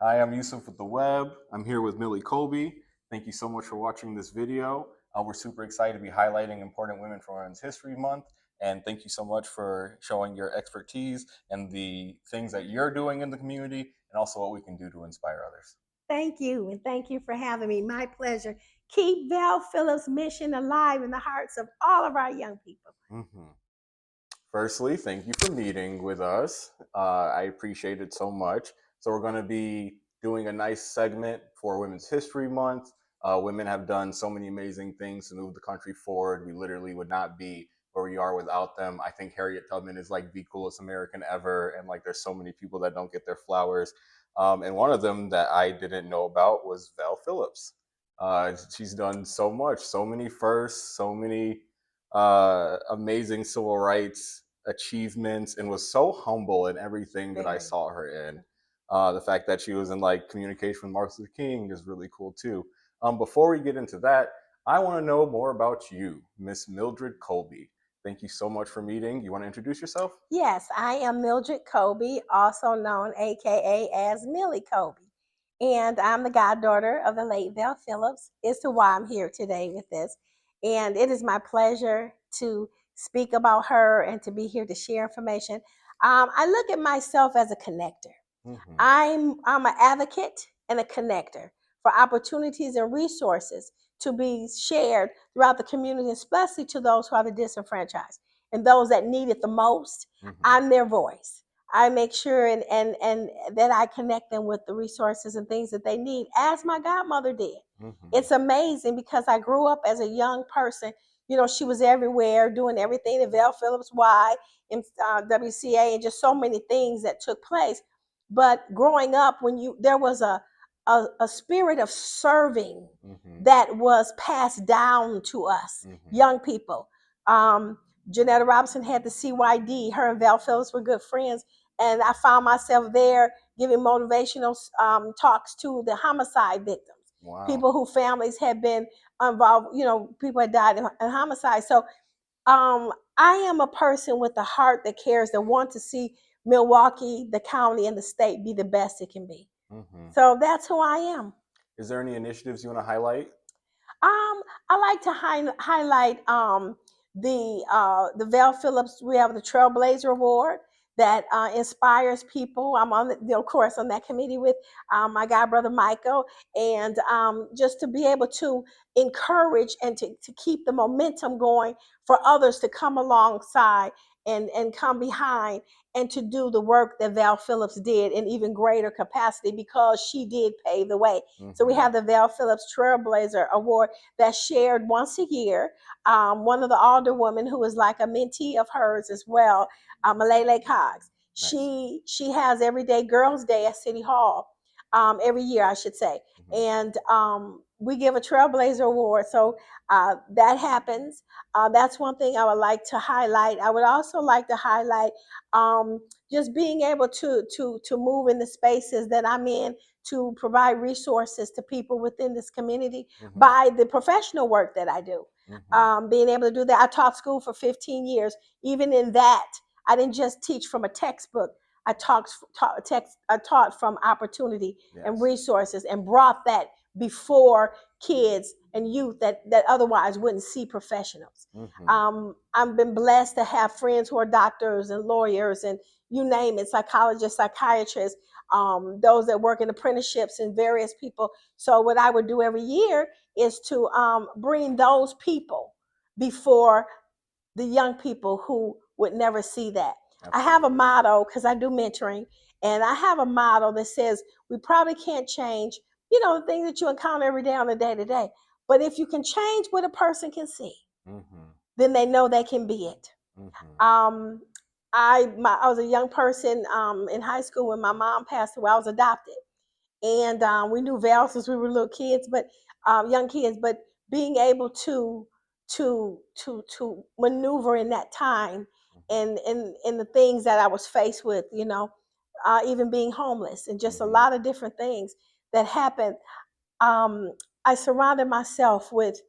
Hi, I'm Yusuf with the WEBB. I'm here with Millie Colby. Thank you so much for watching this video. We're super excited to be highlighting important women for Women's History Month. And thank you so much for showing your expertise and the things that you're doing in the community and also what we can do to inspire others. Thank you, and thank you for having me. My pleasure. Keep Vel Phillips' mission alive in the hearts of all of our young people. Mhm. Firstly, thank you for meeting with us. I appreciate it so much. So, we're going to be doing a nice segment for Women's History Month. Women have done so many amazing things to move the country forward. We literally would not be where we are without them. I think Harriet Tubman is like the coolest American ever. And like, there's so many people that don't get their flowers. And one of them that I didn't know about was Vel Phillips. She's done so much, so many firsts, so many amazing civil rights achievements, and was so humble in everything that I Very. saw her in. The fact that she was in like communication with Martin Luther King is really cool too. Before we get into that, I want to know more about you, Miss Mildred Colby. Thank you so much for meeting. You want to introduce yourself? Yes, I am Mildred Colby, also known AKA as Millie Colby. And I'm the goddaughter of the late Vel Phillips, as to why I'm here today with this. And it is my pleasure to speak about her and to be here to share information. I look at myself as a connector. Mm-hmm. I'm an advocate and a connector for opportunities and resources to be shared throughout the community, especially to those who are the disenfranchised and those that need it the most. Mm-hmm. I'm their voice. I make sure and that I connect them with the resources and things that they need, as my godmother did. Mm-hmm. It's amazing because I grew up as a young person. You know, she was everywhere doing everything at Vel Phillips Y and WCA and just so many things that took place. But growing up, when you there was a spirit of serving Mm-hmm. that was passed down to us Mm-hmm. young people. Janetta Robinson had the CYD. Her and Val Phillips were good friends, and I found myself there giving motivational talks to the homicide victims, Wow. people whose families had been involved. You know, people had died in homicide. So I am a person with a heart that cares, that want to see Milwaukee, the county, and the state be the best it can be. Mm-hmm. So that's who I am. Is there any initiatives you want to highlight? I like to highlight the Vel Phillips. We have the Trailblazer Award that inspires people. I'm on of course on that committee with my guy brother Michael, and just to be able to encourage and to keep the momentum going for others to come alongside and come behind and to do the work that Val Phillips did in even greater capacity, because she did pave the way. So we Mm-hmm. have the Val Phillips Trailblazer Award that's shared once a year. One of the alderwomen who is like a mentee of hers as well, Malele Cox. Nice. She has Everyday Girls Day at City Hall every year, I should say, Mm-hmm. and we give a Trailblazer Award. So that happens. That's one thing I would like to highlight. I would also like to highlight um, just being able to move in the spaces that I'm in to provide resources to people within this community Mm-hmm. by the professional work that I do. Mm-hmm. Being able to do that. I taught school for 15 years. Even in that, I didn't just teach from a textbook. I taught from opportunity and Yes. resources and brought that before kids and youth that otherwise wouldn't see professionals. Mm-hmm. I've been blessed to have friends who are doctors and lawyers and you name it, psychologists, psychiatrists, those that work in apprenticeships and various people. So what I would do every year is to bring those people before the young people who would never see that. I have a Absolutely. motto because I do mentoring, and I have a motto that says we probably can't change, the things that you encounter every day on a day to day. But if you can change what a person can see, Mm-hmm. then they know they can be it. Mm-hmm. Um, I was a young person in high school when my mom passed away. I was adopted, and we knew Val since we were little kids, but young kids. But being able to maneuver in that time and the things that I was faced with, even being homeless and just a Mm-hmm. lot of different things that happened. Um, I surrounded myself with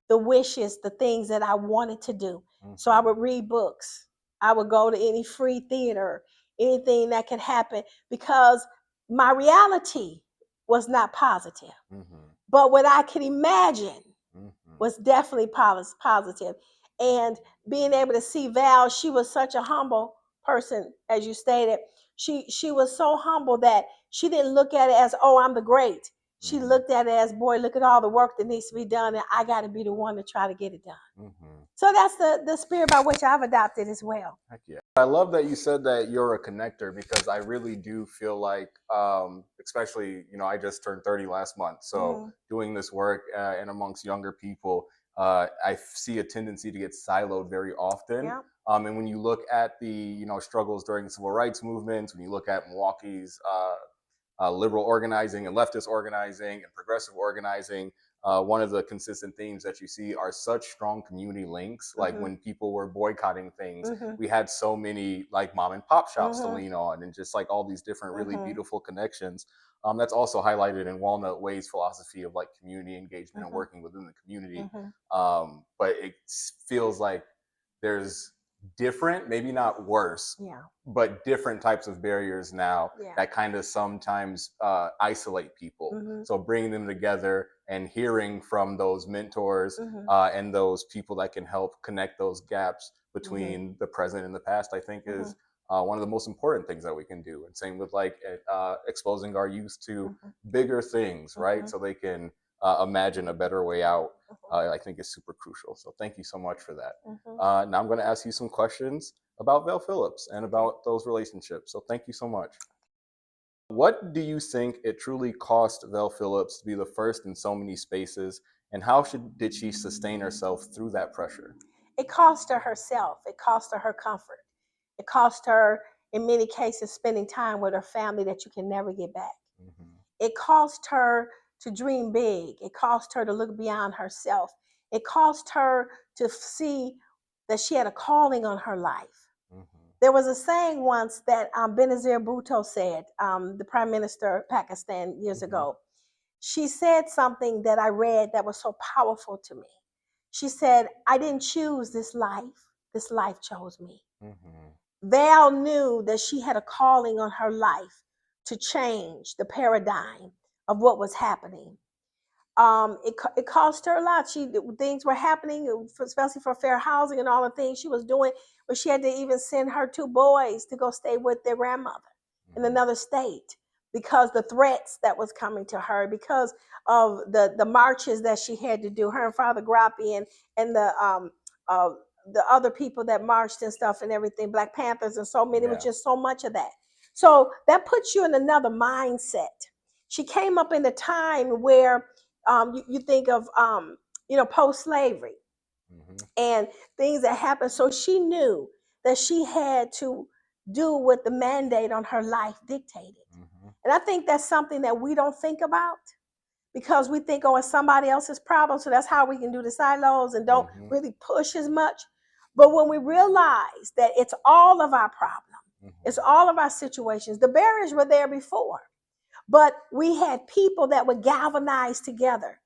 the wishes, the things that I wanted to do. So I Mm-hmm. would read books. I would go to any free theater, anything that could happen, because my reality was not positive, Mm-hmm. but what I could imagine Mm-hmm. was definitely positive. And being able to see Val, she was such a humble person, as you stated. She was so humble that she didn't look at it as, oh, I'm the great. She Mm-hmm. looked at it as, boy, look at all the work that needs to be done, and I got to be the one to try to get it done. Mm-hmm. So that's the spirit by which I've adopted as well. Heck yeah. I love that you said that you're a connector because I really do feel like, especially, I just turned 30 last month. So doing this work and amongst younger people, I see a tendency to get siloed very often. Yeah. And when you look at the, struggles during the civil rights movements, when you look at Milwaukee's liberal organizing and leftist organizing and progressive organizing, one of the consistent themes that you see are such strong community links. Like when people were boycotting things, we had so many like mom and pop shops to lean on, and just like all these different really beautiful connections. That's also highlighted in Walnut Way's philosophy of like community engagement and working within the community. But it feels like there's different, maybe not worse, but different types of barriers now that kind of sometimes isolate people. So bringing them together and hearing from those mentors and those people that can help connect those gaps between the present and the past, I think is one of the most important things that we can do. And same with like exposing our youth to bigger things, right? So they can imagine a better way out. I think is super crucial. So thank you so much for that. Now I'm going to ask you some questions about Vel Phillips and about those relationships. So thank you so much. What do you think it truly cost Vel Phillips to be the first in so many spaces, and how did she sustain herself through that pressure? It cost her herself. It cost her her comfort. It cost her, in many cases, spending time with her family that you can never get back. It cost her to dream big. It cost her to look beyond herself. It cost her to see that she had a calling on her life. There was a saying once that Benazir Bhutto said, the Prime Minister of Pakistan years ago. She said something that I read that was so powerful to me. She said, I didn't choose this life chose me. Val knew that she had a calling on her life to change the paradigm of what was happening. It cost her a lot. Things were happening, especially for fair housing and all the things she was doing, but she had to even send her two boys to go stay with their grandmother in another state because the threats that was coming to her, because of the marches that she had to do. Her and Father Grappi and the other people that marched and stuff and everything, Black Panthers and so many. It was just so much of that. So that puts you in another mindset. She came up in a time where you think of post-slavery and things that happened. So she knew that she had to do what the mandate on her life dictated. And I think that's something that we don't think about because we think, oh, it's somebody else's problem. So that's how we can do the silos and don't really push as much. But when we realize that it's all of our problems, it's all of our situations, the barriers were there before. But we had people that would galvanize together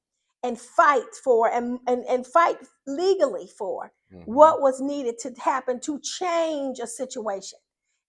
and fight for and fight legally for what was needed to happen to change a situation.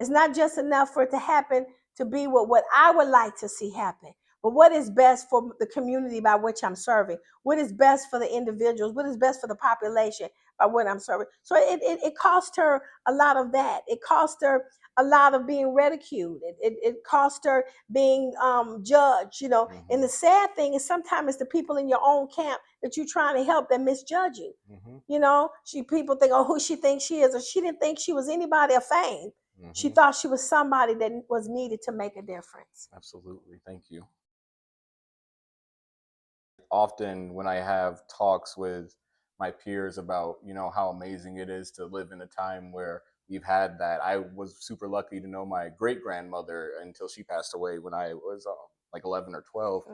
It's not just enough for it to happen to be what I would like to see happen, but what is best for the community by which I'm serving, what is best for the individuals, what is best for the population by what I'm serving. So it cost her a lot of that. It cost her a lot of being ridiculed. It cost her being judged, And the sad thing is sometimes it's the people in your own camp that you're trying to help that misjudge you. People think, oh, who she thinks she is, or she didn't think she was anybody of fame. She thought she was somebody that was needed to make a difference. Absolutely. Thank you. Often when I have talks with my peers about, how amazing it is to live in a time where we've had that. I was super lucky to know my great grandmother until she passed away when I was like 11 or 12.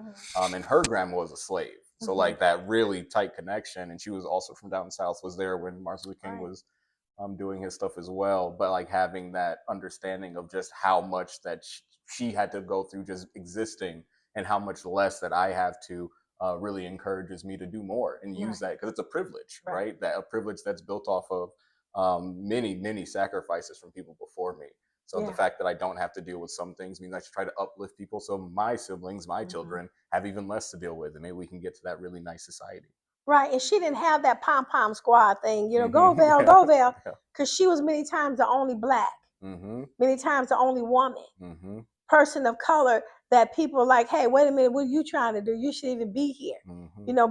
And her grandma was a slave. So like that really tight connection. And she was also from down south, was there when Martin Luther King was doing his stuff as well. But like having that understanding of just how much that she had to go through just existing and how much less that I have to really encourages me to do more and use that because it's a privilege, right? That a privilege that's built off of many sacrifices from people before me. So the fact that I don't have to deal with some things means I should try to uplift people so my siblings, my children, have even less to deal with, and maybe we can get to that really nice society. Right, and she didn't have that pom pom squad thing, go Vel, go Vel, because she was many times the only black, many times the only woman, person of color that people like, hey, wait a minute, what are you trying to do? You should even be here.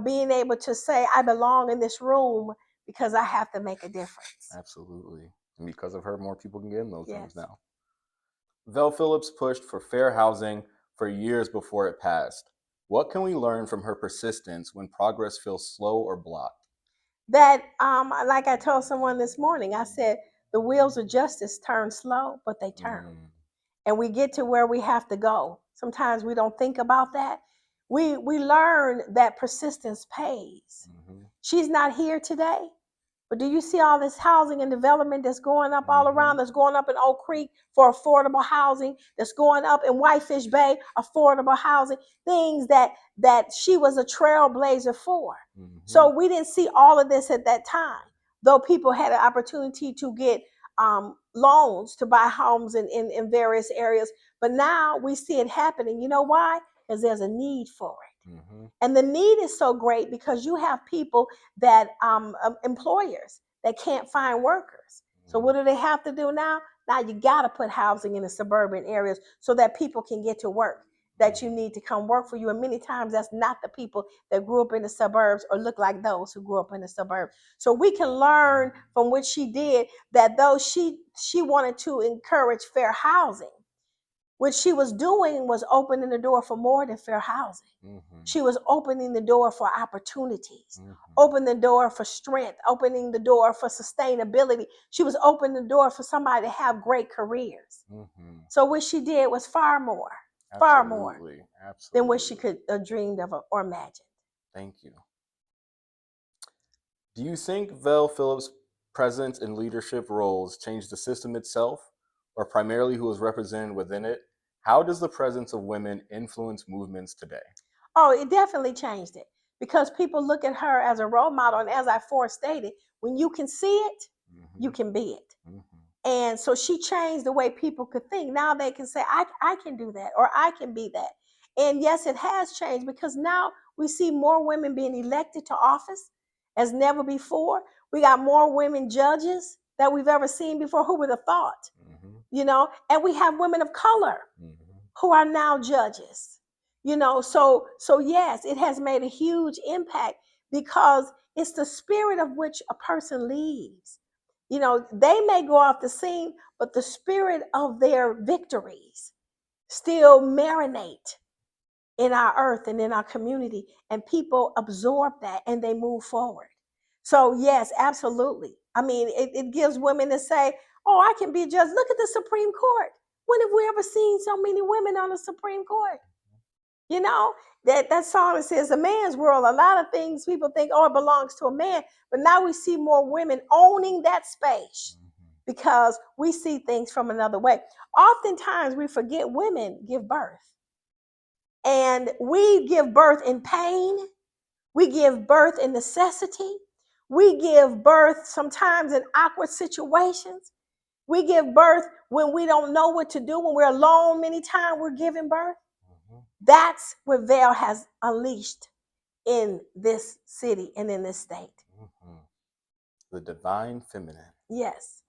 Being able to say, I belong in this room because I have to make a difference. Absolutely. And because of her, more people can get in those rooms now. Vel Phillips pushed for fair housing for years before it passed. What can we learn from her persistence when progress feels slow or blocked? That, like I told someone this morning, I said, the wheels of justice turn slow, but they turn. And we get to where we have to go. Sometimes we don't think about that. We learn that persistence pays. She's not here today, but do you see all this housing and development that's going up all around? That's going up in Oak Creek for affordable housing. That's going up in Whitefish Bay, affordable housing. Things that she was a trailblazer for. So we didn't see all of this at that time, though people had an opportunity to get loans to buy homes in various areas. But now we see it happening. You know why? Because there's a need for it. And the need is so great because you have people that employers that can't find workers. So what do they have to do now? Now you got to put housing in the suburban areas so that people can get to work that you need to come work for you. And many times that's not the people that grew up in the suburbs or look like those who grew up in the suburbs. So we can learn from what she did, that though she wanted to encourage fair housing, what she was doing was opening the door for more than fair housing. She was opening the door for opportunities, opening the door for strength, opening the door for sustainability. She was opening the door for somebody to have great careers. So what she did was far more than what she could have dreamed of or imagined. Thank you. Do you think Vel Phillips' presence in leadership roles changed the system itself, or primarily who was represented within it? How does the presence of women influence movements today? Oh, it definitely changed it because people look at her as a role model. And as I forestated, when you can see it, you can be it. And so she changed the way people could think. Now they can say, I can do that, or I can be that. And yes, it has changed because now we see more women being elected to office as never before. We got more women judges that we've ever seen before. Who would have thought? And we have women of color who are now judges. So yes, it has made a huge impact because it's the spirit of which a person leaves. They may go off the scene, but the spirit of their victories still marinate in our earth and in our community, and people absorb that and they move forward. So yes, absolutely. I mean, it gives women to say, oh, I can be a judge. Look at the Supreme Court. When have we ever seen so many women on the Supreme Court? That song that says a man's world, a lot of things people think, oh, it belongs to a man. But now we see more women owning that space because we see things from another way. Oftentimes we forget women give birth. And we give birth in pain. We give birth in necessity. We give birth sometimes in awkward situations. We give birth when we don't know what to do, when we're alone. Many times we're giving birth. That's what Vel has unleashed in this city and in this state. The divine feminine. Yes.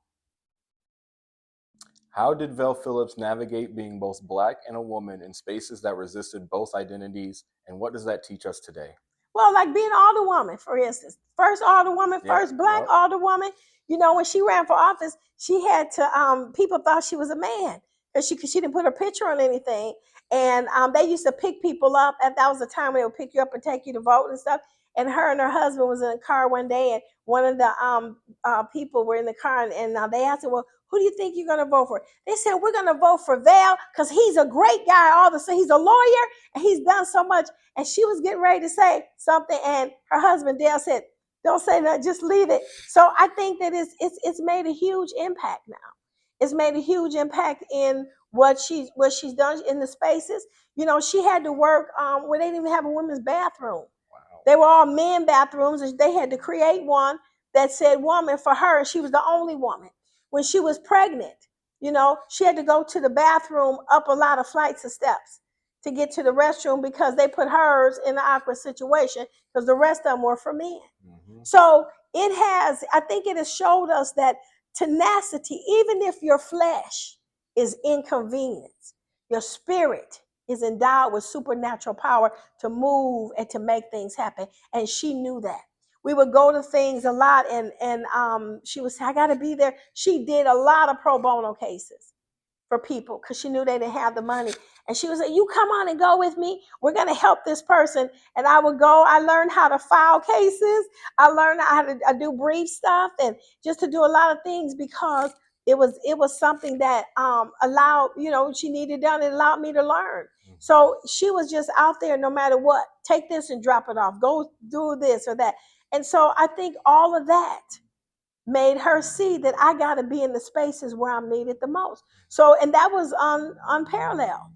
How did Vel Phillips navigate being both Black and a woman in spaces that resisted both identities, and what does that teach us today? Well, like being alderwoman, for instance. First alderwoman, first Black alderwoman. When she ran for office, she had to, people thought she was a man because she didn't put her picture on anything. And they used to pick people up. And that was the time when they would pick you up and take you to vote and stuff. And her and her husband was in a car one day, and one of the people were in the car, and they asked her, well, who do you think you're going to vote for? They said, we're going to vote for Vel because he's a great guy. All of a sudden, he's a lawyer, and he's done so much. And she was getting ready to say something, and her husband, Dale, said, don't say that, just leave it. So I think that it's made a huge impact now. It's made a huge impact in what she's done in the spaces. She had to work where they didn't even have a women's bathroom. Wow. They were all men bathrooms, and they had to create one that said woman for her. She was the only woman. When she was pregnant, She had to go to the bathroom up a lot of flights of steps to get to the restroom because they put hers in an awkward situation because the rest of them were for men. Mm-hmm. So I think it has showed us that tenacity, even if your flesh is inconvenienced, your spirit is endowed with supernatural power to move and to make things happen. And she knew that. We would go to things a lot, and she would say, I got to be there. She did a lot of pro bono cases for people because she knew they didn't have the money. And she would say, you come on and go with me. We're going to help this person. And I would go. I learned how to file cases. I learned how to do brief stuff and just to do a lot of things because it was something that allowed, she needed done. It allowed me to learn. So she was just out there no matter what. Take this and drop it off. Go do this or that. And so I think all of that made her see that I got to be in the spaces where I'm needed the most. So, and that was unparalleled,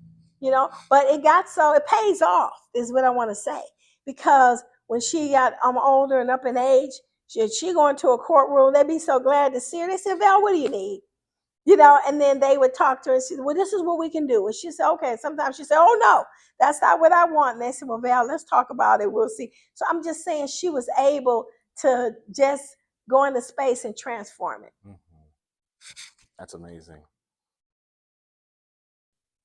but it pays off is what I want to say, because when she got older and up in age, she going to a courtroom, they'd be so glad to see her. They said, Vel, what do you need? And then they would talk to her and say, well, this is what we can do. And she said, okay. Sometimes she said, oh, no, that's not what I want. And they said, well, Val, let's talk about it. We'll see. So I'm just saying she was able to just go into space and transform it. Mm-hmm. That's amazing.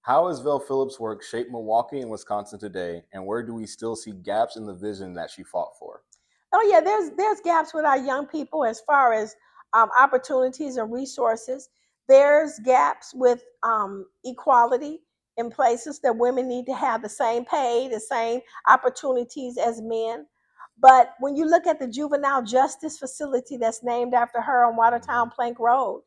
How has Vel Phillips' work shaped Milwaukee and Wisconsin today, and where do we still see gaps in the vision that she fought for? Oh yeah, there's gaps with our young people as far as opportunities and resources. There's gaps with equality in places that women need to have the same pay, the same opportunities as men. But when you look at the juvenile justice facility that's named after her on Watertown Plank Road,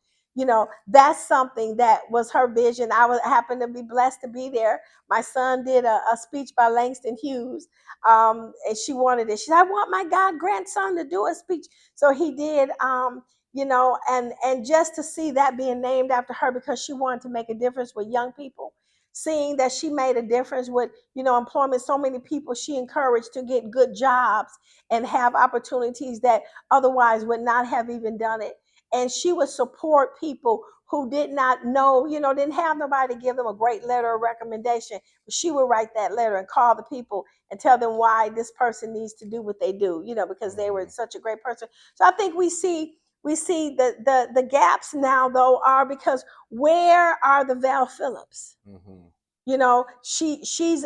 that's something that was her vision. Happened to be blessed to be there. My son did a speech by Langston Hughes, and she wanted it. She said, I want my god grandson to do a speech. So he did, and just to see that being named after her because she wanted to make a difference with young people, seeing that she made a difference with, employment. So many people she encouraged to get good jobs and have opportunities that otherwise would not have even done it. And she would support people who did not know, didn't have nobody to give them a great letter of recommendation. But she would write that letter and call the people and tell them why this person needs to do what they do, because they were such a great person. So I think we see the gaps now, though, are because where are the Vel Phillips? Mm-hmm. She's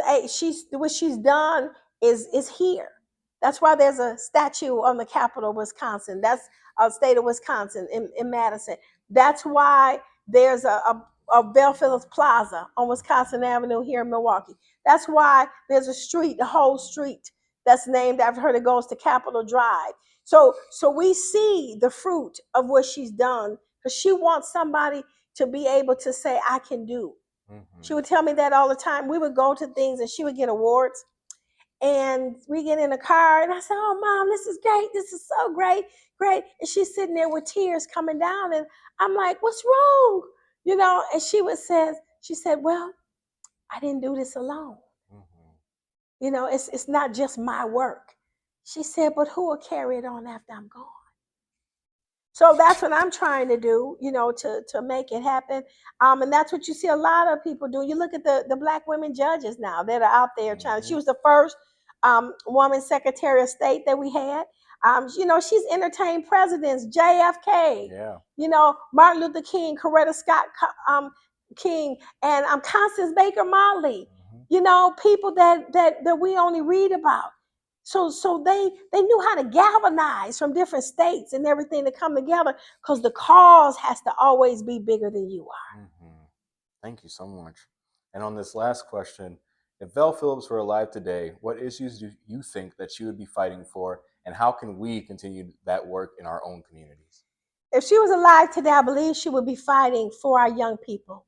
what she's done is here. That's why there's a statue on the capital of Wisconsin. That's state of Wisconsin in Madison. That's why there's a Vel Phillips Plaza on Wisconsin Avenue here in Milwaukee. That's why there's a whole street that's named after her that goes to Capitol Drive. So we see the fruit of what she's done because she wants somebody to be able to say, I can do. Mm-hmm. She would tell me that all the time. We would go to things and she would get awards. And we get in a car and I said, oh, Mom, this is great. This is so great. Great. And she's sitting there with tears coming down. And I'm like, what's wrong? And she said, well, I didn't do this alone. Mm-hmm. It's not just my work. She said, but who will carry it on after I'm gone? So that's what I'm trying to do, to make it happen. And that's what you see a lot of people do. You look at the Black women judges now that are out there trying. She was the first woman Secretary of State that we had. She's entertained presidents, JFK, Martin Luther King, Coretta Scott King, and Constance Baker Motley, people that we only read about. So they knew how to galvanize from different states and everything to come together because the cause has to always be bigger than you are. Mm-hmm. Thank you so much. And on this last question, if Vel Phillips were alive today, what issues do you think that she would be fighting for, and how can we continue that work in our own communities? If she was alive today, I believe she would be fighting for our young people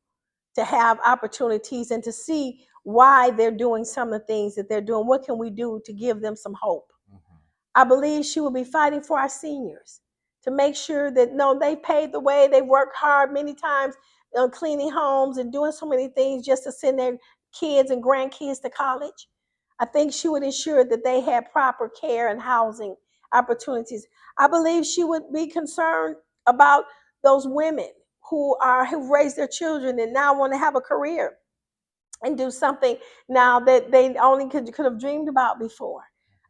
to have opportunities and to see why they're doing some of the things that they're doing. What can we do to give them some hope? Mm-hmm. I believe she will be fighting for our seniors to make sure that, no, they paid the way, they worked hard many times on cleaning homes and doing so many things just to send their kids and grandkids to college. I think she would ensure that they had proper care and housing opportunities. I believe she would be concerned about those women who raised their children and now want to have a career and do something now that they only could have dreamed about before.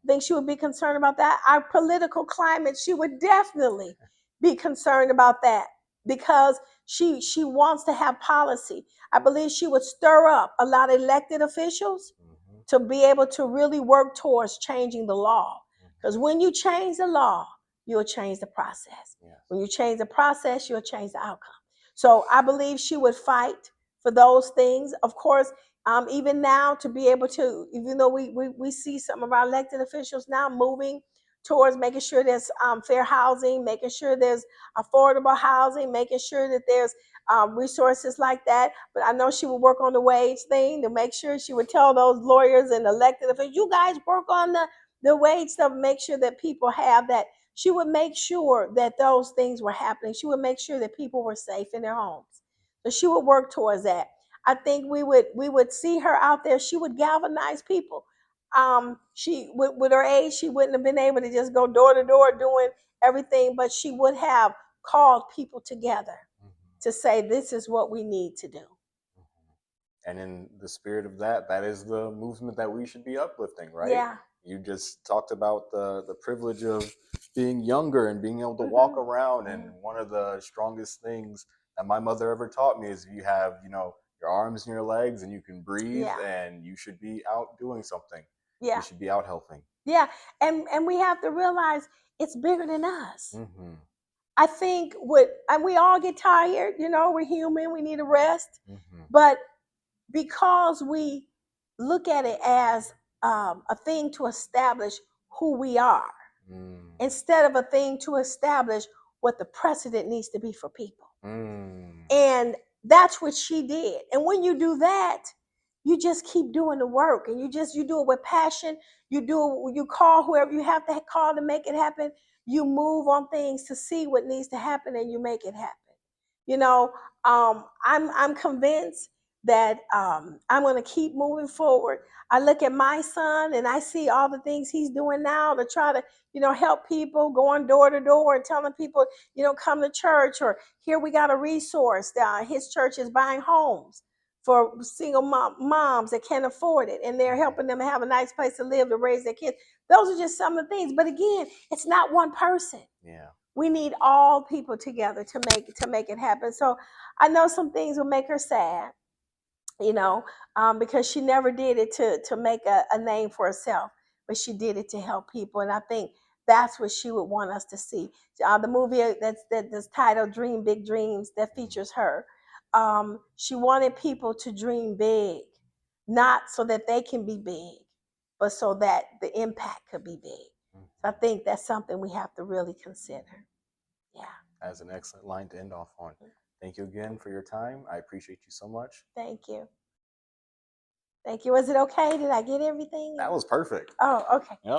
I think she would be concerned about that. Our political climate, she would definitely be concerned about that because she wants to have policy. I believe she would stir up a lot of elected officials to be able to really work towards changing the law. Because when you change the law, you'll change the process. Yes. When you change the process, you'll change the outcome. So I believe she would fight for those things. Of course, even now to be able to, even though we see some of our elected officials now moving towards making sure there's fair housing, making sure there's affordable housing, making sure that there's resources like that. But I know she would work on the wage thing to make sure she would tell those lawyers and elected officials, you guys work on the wage stuff, make sure that people have that. She would make sure that those things were happening. She would make sure that people were safe in their homes. So she would work towards that. I think we would see her out there. She would galvanize people. She with her age, she wouldn't have been able to just go door to door doing everything, but she would have called people together to say, this is what we need to do. And in the spirit of that, that is the movement that we should be uplifting, right? Yeah. You just talked about the privilege of being younger and being able to walk around. And one of the strongest things that my mother ever taught me is you have, your arms and your legs and you can breathe, and you should be out doing something. Yeah. You should be out helping. Yeah. And we have to realize it's bigger than us. I think and we all get tired, we're human, we need a rest. But because we look at it as a thing to establish who we are, instead of a thing to establish what the precedent needs to be for people. And that's what she did. And when you do that, you just keep doing the work, and you do it with passion. You call whoever you have to call to make it happen. You move on things to see what needs to happen, and you make it happen. I'm convinced that I'm going to keep moving forward. I look at my son and I see all the things he's doing now to try to, help people, going door to door and telling people, come to church, or here we got a resource. His church is buying homes for single moms that can't afford it, and they're helping them have a nice place to live, to raise their kids. Those are just some of the things. But again, it's not one person. Yeah. We need all people together to make it happen. So I know some things will make her sad, because she never did it to make a name for herself, but she did it to help people. And I think that's what she would want us to see. The movie that's titled Dream Big Dreams, that features her. She wanted people to dream big, not so that they can be big, but so that the impact could be big. So I think that's something we have to really consider. Yeah. That's an excellent line to end off on. Thank you again for your time. I appreciate you so much. Thank you. Thank you. Was it okay? Did I get everything? That was perfect. Oh, okay. Yep.